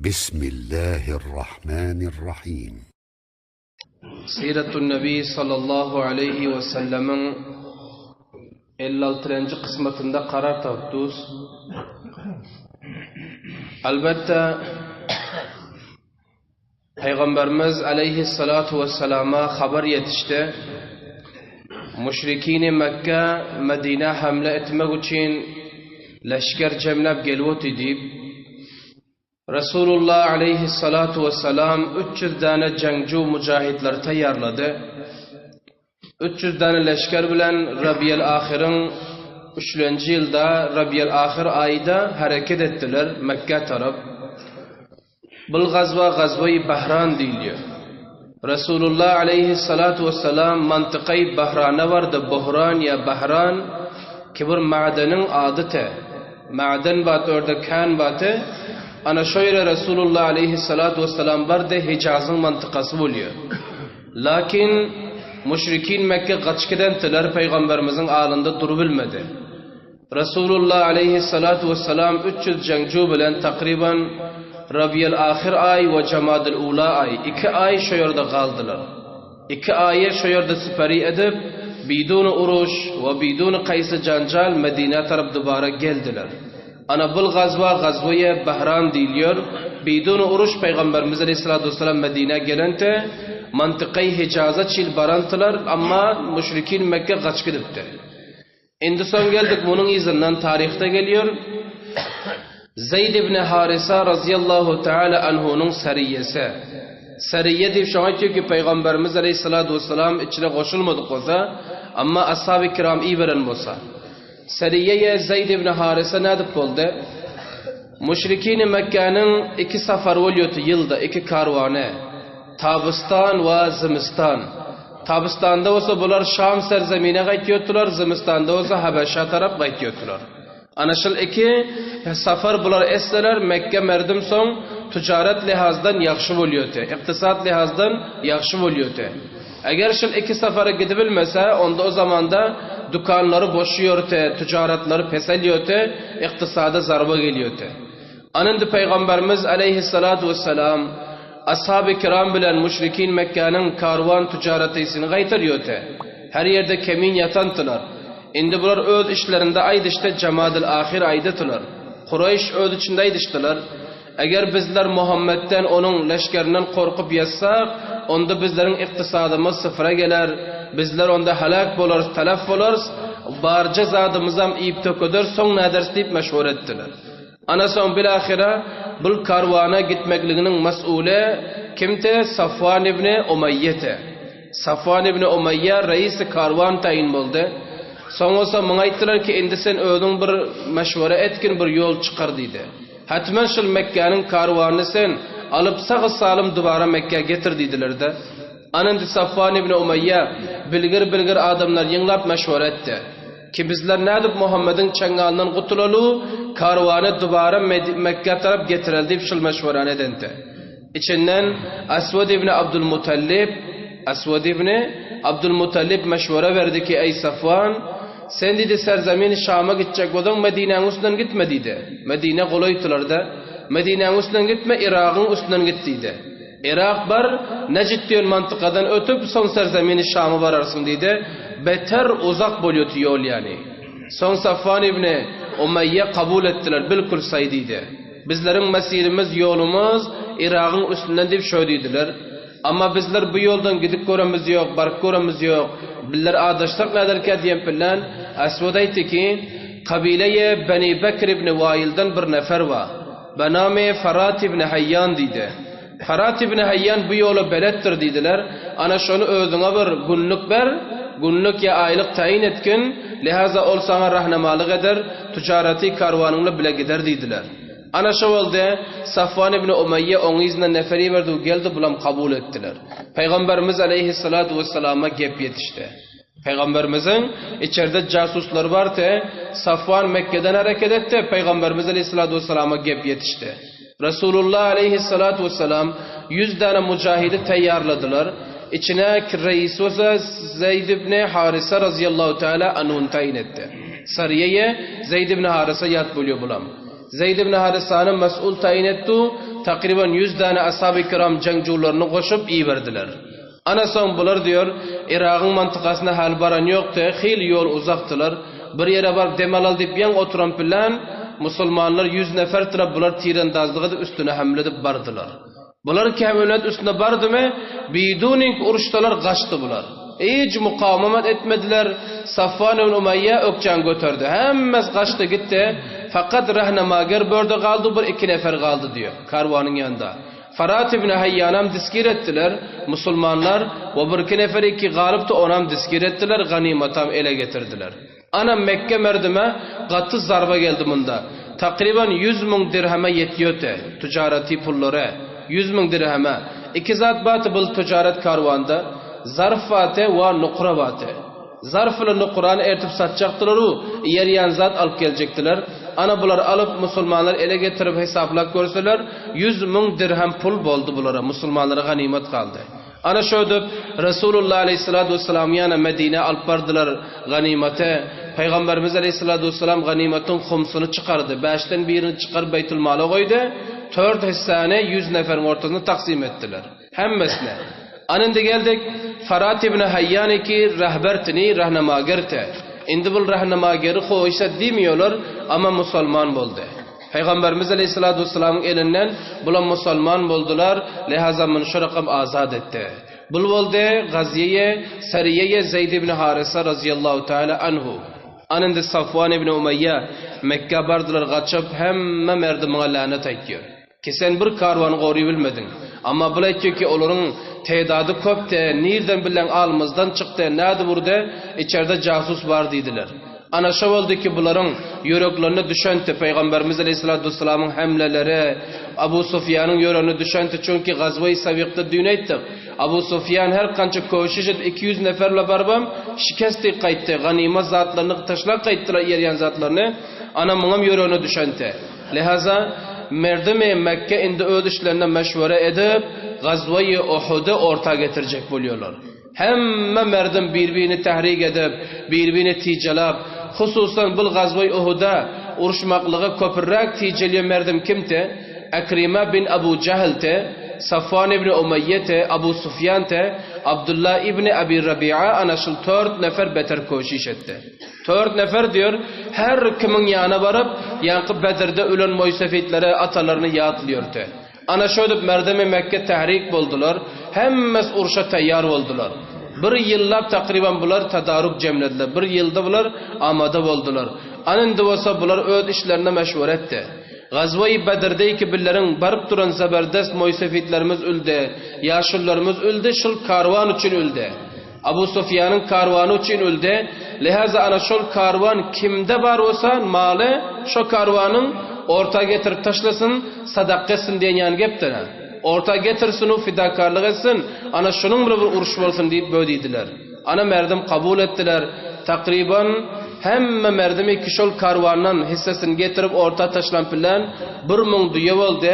بسم الله الرحمن الرحيم. سيرة النبي صلى الله عليه وسلم إلا الترنج قسمة قرار تبدوس. البته Peygamberimiz aleyhissalatu vesselama haber yetişti. Müşrikini Mekke, Medine hamle etmek için leşker cemlep gelvot edip Resulullah aleyhissalatu vesselam 300 tane cencu mücahitler tayyarladı. 300 tane leşker bilen Rabi'el Ahir'in 3. yılda Rabi'el Ahir ayda hareket ettiler Mekke taraf. Bu gazva-i Bahran deyiliyor. Resulullah aleyhissalatu vesselam mantıkayı Bahran'a vardı. Buhran ya Bahran ki bir madenin adıtı. Maden batı orada kan batı. Ana şöyle Resulullah aleyhissalatu vesselam vardı. Hicaz'ın mantıkası oluyor. Lakin müşrikin Mekke kaçkıdendiler. Peygamberimizin ağında duru bilmedi. Resulullah aleyhissalatu vesselam 300 cencu bilen takriben Rabi'el Ahir ay ve Cemadil Ula ay 2 ay şu yerde kaldılar. 2 ayı şu yerde süperi edip bidun uruş ve bidun kaysı cancal Medine taraf dubara geldiler. Ana bu gazvaya Bahran deyiliyor. Bidun uruş Peygamberimiz Aleyhisselatü Vesselam Medine gelente mantıkayı Hicaz'a çil barantılar ama müşrikin Mekke kaç gidipti. Şimdi son geldik bunun izinden tarihte geliyor. Zeyd ibn Harisa razıyallahu teala anhu'nun sariyesi. Sariye deyip şuna diyor ki Peygamberimiz aleyhissalatu vesselam içine koşulmadık olsa ama ashab-ı kiram iyi veren olsa. Sariyeye Zeyd ibn Harisa ne edip oldu? Müşrikini Mekke'nin 2 sefer oluyordu yılda 2 karvanı. Tabistan ve Zimistan. Tabistan'da olsa bunlar Şam serzemine gaytiyordular. Zimistan'da olsa Habeşa taraf gaytiyordular. Anlaşıl 2 sefer bunlar esseler Mekke merdim son ticaret lihazdan yaxşı oluyordu. İktisat lihazdan yaxşı oluyordu. Eğer şu 2 sefere gidebilmese onda o zamanda dükkanları boşuyordu, ticaretleri peseliyordu, iktisada zarba geliyordu. Anında Peygamberimiz aleyhissalatu vesselam ashab-ı kiram bilen müşrikin Mekke'nin karvan ticaretisini gaytırıyordu. Her yerde kemin yatantılar. Şimdi bunlar öz işlerinde aydı işte Cemadil Ahir aydıtılar. Kureyş öz içindeydi iştiler. Eğer bizler Muhammed'den onun leşkerinden korkup yazsak, onda bizlerin iktisadımız sıfıra gelir. Bizler onda helak buluruz, telef buluruz. Barca zadımızam iyip töküdür, son neders deyip meşhur ettiler. Ana son bilahire bu karvana gitmekliğinin mesulü kimdi? Safvan ibn Umayye'te. Safvan ibn Umayye reisi karvan tayin buldu. Sonra bana ayttılar ki endi sen ödün bir meşvere etkin bir yol çıkar dedi. Hatmen şu Mekke'nin karvanını sen alıp sağ salim duvara Mekke getir dediler de. Anında Safvan ibn Umayye bilgir adamlar yığılıp meşvere etti. Ki bizler ne edip Muhammed'in çengalından kurtulalı karvanı duvara Mekke taraf getirildi deyip şu meşverane dendi. İçinden Aswad ibn Abdülmuttalib meşvere verdi ki ey Safvan sen dedi serzemin Şam'a gidecek odan Medine'nin üstünden gitme dedi. Medine kolaytılar da Medine'nin üstünden gitme Irak'ın üstünden gittiydi. Irak var Necid diyor mantıkadan ötüp son serzemin Şam'a vararsın dedi. Beter uzak buluyordu yol yani. Son Safvan İbni Umayye kabul ettiler bilkul saydıydı. Bizlerin mesirimiz yolumuz Irak'ın üstünden deyip şöyle dediler. Ama bizler bu yoldan gidip göremiz yok, bark göremiz yok. Bizler adaştak nedir diyen filan. Aswad aytti ki kabileye Beni Bekir ibn Vail'den bir nefer var. Bename Farat ibn Hayyan dedi. Farat ibn Hayyan bu yolu belettir dediler. Ana şunu özüne bir günlük ver. Günlük ya aylık tayin etkin. Lihaza ol sana rahnamalık eder. Ticareti karvanınla bile gider dediler. Ana şu oldu Safvan ibn Umayye onun izniyle neferi verdi geldi bulam kabul ettiler. Peygamberimiz aleyhissalatu vesselama gep yetişti. Peygamberimizin içeride casuslar vardı. Safvan Mekke'den hareket etti. Peygamberimiz aleyhissalatu vesselama gep yetişti. Resulullah aleyhissalatu vesselam 100 tane mücahidi tayyarladılar. İçine reis olsa Zeyd ibn Harisa razıyallahu teala anh'un tayin etti. Sariyeye Zeyd ibn Harisa yat buluyor bulam. Zeyd ibn Harisa'nın mesul tayin etti. takriben 100 tane ashab-ı kiram jangjularını koşup iyi verdiler. Ana son bular diyor, Irak'ın mantıkasına hal baran yoktu, xil yol uzaktılar. Bir yere barıp demal al dip yan oturan plan, Musulmanlar 100 nefer tıra bular tirandazlığı da üstüne hamle edip bardılar. Bular kemünet üstüne bardı mı, biduning uruştalar kaçtı bular. Hiç mukavemet etmediler. Safvan ibn Umayya ökçen götürdü. Hemmez kaçtı gitti. Fakat rahnamager börde kaldı, bir iki nefer kaldı diyor karvanın yanında. Farat ibn Hayyanam diskir ettiler Musulmanlar ve bir iki nefer iki galipti onam diskir ettiler, ganimatam ele getirdiler. Ana Mekke merdime katı zarba geldi bunda. Takriben 100.000 dirheme yetiyordu ticareti pulları. 100.000 dirheme. İki zat batı bu ticaret karvanda. Zarf vate ve nukra vate. Zarf ile nukra'nı ertip satacaktılar o. Yer yan zat alıp gelecektiler. Ana bular alıp Musulmanlar ele getirip hesaplak görseler 100.000 dirhem pul boldu bulara. Musulmanlara ganimet kaldı. Ana şöyle Resulullah Aleyhisselatü Vesselam yana Medine alıp bardılar ganimete. Peygamberimiz Aleyhisselatü Vesselam ganimetin khumsunu çıkardı. 5'ten birini çıkar Beytül Mal'a koydu. 4 hissane 100 neferin ortasını taksim ettiler. Hemmesine. Anında geldik Farat ibn Hayyan ki rahbertini rahnamagirte. Indi bu rahnamagiri koysa demiyorlar ama Müslüman oldu. Peygamberimiz Aleyhisselatü Vesselam'ın elinden bulan Müslüman oldular. Lihaza şu rakam azad etti. Bul oldu Gaziye, Sariyeye Zeyd ibn Harisa razıyallahu teala anhu. Anında Safvan ibn Umayya Mekke bardılar kaçıp hemme merdimine lanet ediyor. Ki sen bir karvan qoruyu bilmedin. Ama bilay ki onların tedadı köpte, nereden bilen alımızdan çıktı, nerede burada? İçeride casus var dediler. Ana şu oldu ki bunların yüreklerine düşenti Peygamberimiz Aleyhisselatü Vesselam'ın hamleleri, Abu Sufyan'ın yüreğine düşenti çünkü Gazve-i Savik'te düğün ettik. Abu Sufyan her kança koşuş et 200 neferle barbam şikesti kayıttı. Ganime zatlarını taşlak kayıttılar yeriyen zatlarını. Ana mınım yüreğine düşenti. Lihaza merdime Mekke indi ödüşlerine meşvere edip Gazve-i Uhud'u orta getirecek buluyorlar. Hemme merdim birbirini tahrik edip, birbirini ticelap, hususan bu Gazve-i Uhud'a uruşmaklığı köpürrak ticeliyor merdim kimti? Ekrime bin Abu Cehil'ti, Safvan ibn Umayye'ti, Abu Sufyan'ti, Abdullah ibn Abi Rabi'a anaşıl 4 nefer beter koşiş etti. 4 nefer diyor, her kimin yanına varıp, yankı Bedir'de ölen moysefetlere atalarını yağıtlıyordu. Ana şöyle merdemi Mekke tahrik buldular, hemmes uruşa tayyar oldular. Bir yıllap takriben bular tadaruk cemlediler, bir yılda bular amada oldular. Anın divasa bular öd işlerine meşvur etti. Gazve-i Bedir'deki billerin barıp duran zaberdest moysefetlerimiz öldü, yaşullarımız öldü, şul karvan için öldü. Abu Sufyan'ın karvanı için öldü. Lihaza ana şul karvan kimde var olsa malı, şu karvanın orta getirip taşlasın, sadak etsin diyen yani geptene. Orta getirsin o fidakarlık etsin, ana şunun bir uruş olsun deyip böyleydiler. Ana merdim kabul ettiler. Takriben hemme merdim iki şol karvanın hissesini getirip orta taşlan filan 1.000 diyav oldu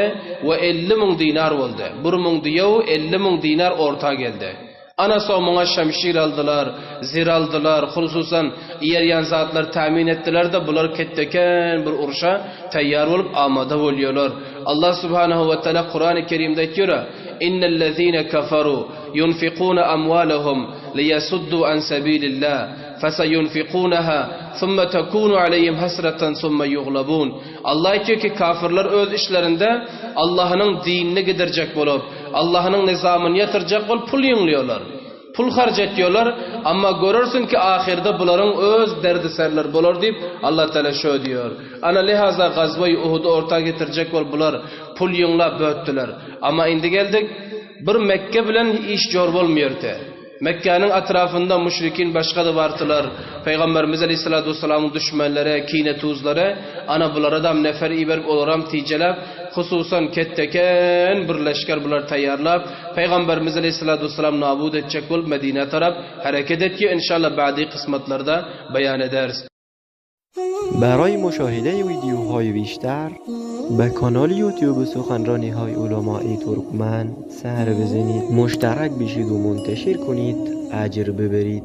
ve 50.000 dinar oldu. 1.000 diyav 50.000 dinar orta geldi. Ana soğumuna şemşir aldılar, zir aldılar, hususan yeryan zatlar temin ettiler de bular ketteken bir uruşa tayyar olup amada oluyorlar. Allah subhanahu ve teala Kur'an-ı Kerim'de diyor: "İnnellezîne keferû yunfikûne amwâlehum liyasuddu an sabilillah feseyunfikûneha thumma tekûnu aleyhim hasreten thumma yughlabûn." Allah diyor ki kafirler öz işlerinde Allah'ın dinini giderecek bulup Allah'ın nizamını yatıracak olup pul yığılıyorlar. Pul harcatıyorlar ama görürsün ki ahirde bunların öz derdi serler bulur deyip Allah Teala şöyle diyor. Ana lihaza Gazve-i Uhud'u orta getirecek ol bular pul yığınlap böttüler. Ama indi geldik bir Mekke bilen iş jor bolmuyordu. Mekke'nin etrafında müşrikin başka da vartılar. Peygamberimiz Aleyhisselatü Vesselam'ın düşmanları, kine tuzları, ana bulara da nefer iberip olaram ticelap, hususan ketteken birleşker bular tayyarlap, Peygamberimiz Aleyhisselatü Vesselam nabud edecek olup Medine taraf hareket etki inşallah ba'di kısmetlarda beyan ederiz. برای مشاهده ویدیوهای بیشتر به کانال یوتیوب سخنرانی های علماء ترکمن سر بزنید، مشترک بشید و منتشر کنید، اجر ببرید.